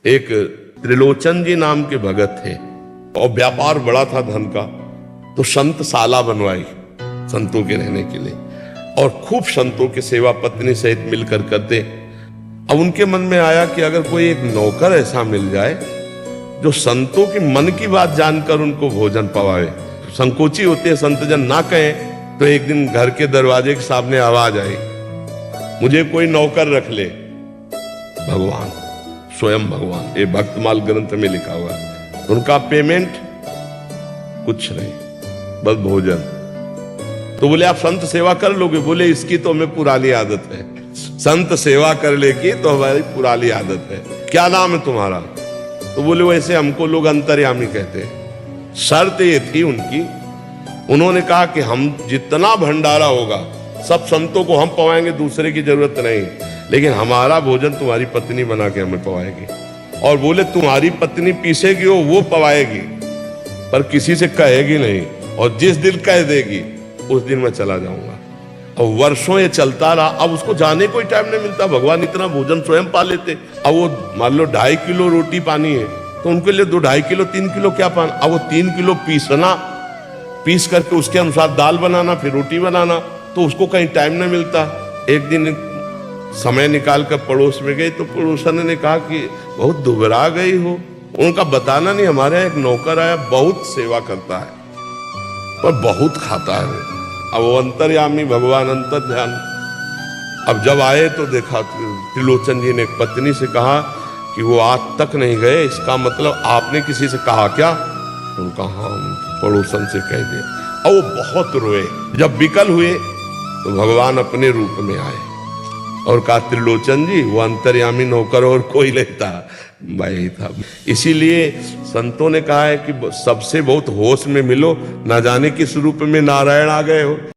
एक त्रिलोचन जी नाम के भगत थे और व्यापार बड़ा था धन का, तो संत शाला बनवाई संतों के रहने के लिए और खूब संतों के सेवा पत्नी सहित मिलकर करते। अब उनके मन में आया कि अगर कोई एक नौकर ऐसा मिल जाए जो संतों के मन की बात जानकर उनको भोजन पवाए। संकोची होते हैं संतजन ना कहें, तो एक दिन घर के दरवाजे के सामने आवाज आई, मुझे कोई नौकर रख ले। भगवान, स्वयं भगवान, ये भक्तमाल ग्रंथ में लिखा हुआ है। उनका पेमेंट कुछ नहीं, बस भोजन। तो बोले आप संत सेवा कर लोगे? बोले इसकी तो हमें पुरानी आदत है, संत सेवा कर ले की तो हमारी पुरानी आदत है। क्या नाम है तुम्हारा? तो बोले वैसे हमको लोग अंतर्यामी कहते हैं। शर्त ये थी उनकी, उन्होंने कहा कि हम जितना भंडारा होगा सब संतों को हम पवाएंगे, दूसरे की जरूरत नहीं, लेकिन हमारा भोजन तुम्हारी पत्नी बना के हमें पवाएगी। और बोले तुम्हारी पत्नी पीसेगी वो पवाएगी, पर किसी से कहेगी नहीं, और जिस दिन कह देगी उस दिन मैं चला जाऊंगा। और वर्षों ये चलता रहा। अब उसको जाने कोई टाइम नहीं मिलता, भगवान इतना भोजन स्वयं पा लेते। अब वो मान लो 2.5 किलो रोटी पानी है तो उनके लिए 2-2.5 किलो 3 किलो क्या पाना। अब वो 3 किलो पीस करके उसके अनुसार दाल बनाना, फिर रोटी बनाना, तो उसको कहीं टाइम नहीं मिलता। एक दिन समय निकाल कर पड़ोस में गई तो पड़ोसन ने कहा कि बहुत दुबरा गई हो। उनका बताना नहीं, हमारे यहाँ एक नौकर आया, बहुत सेवा करता है पर बहुत खाता है। अब वो अंतर्यामी भगवान अंतर ध्यान। अब जब आए तो देखा त्रिलोचन जी ने एक पत्नी से कहा कि वो आज तक नहीं गए, इसका मतलब आपने किसी से कहा क्या? उनका हाँ, पड़ोसन से कह दिया। और वो बहुत रोए। जब विकल हुए तो भगवान अपने रूप में आए और कहा त्रिलोचन जी वो अंतर्यामी नौकर और कोई नहीं था, मैं था। इसीलिए संतों ने कहा है कि सबसे बहुत होश में मिलो, ना जाने किस रूप में नारायण आ गए हो।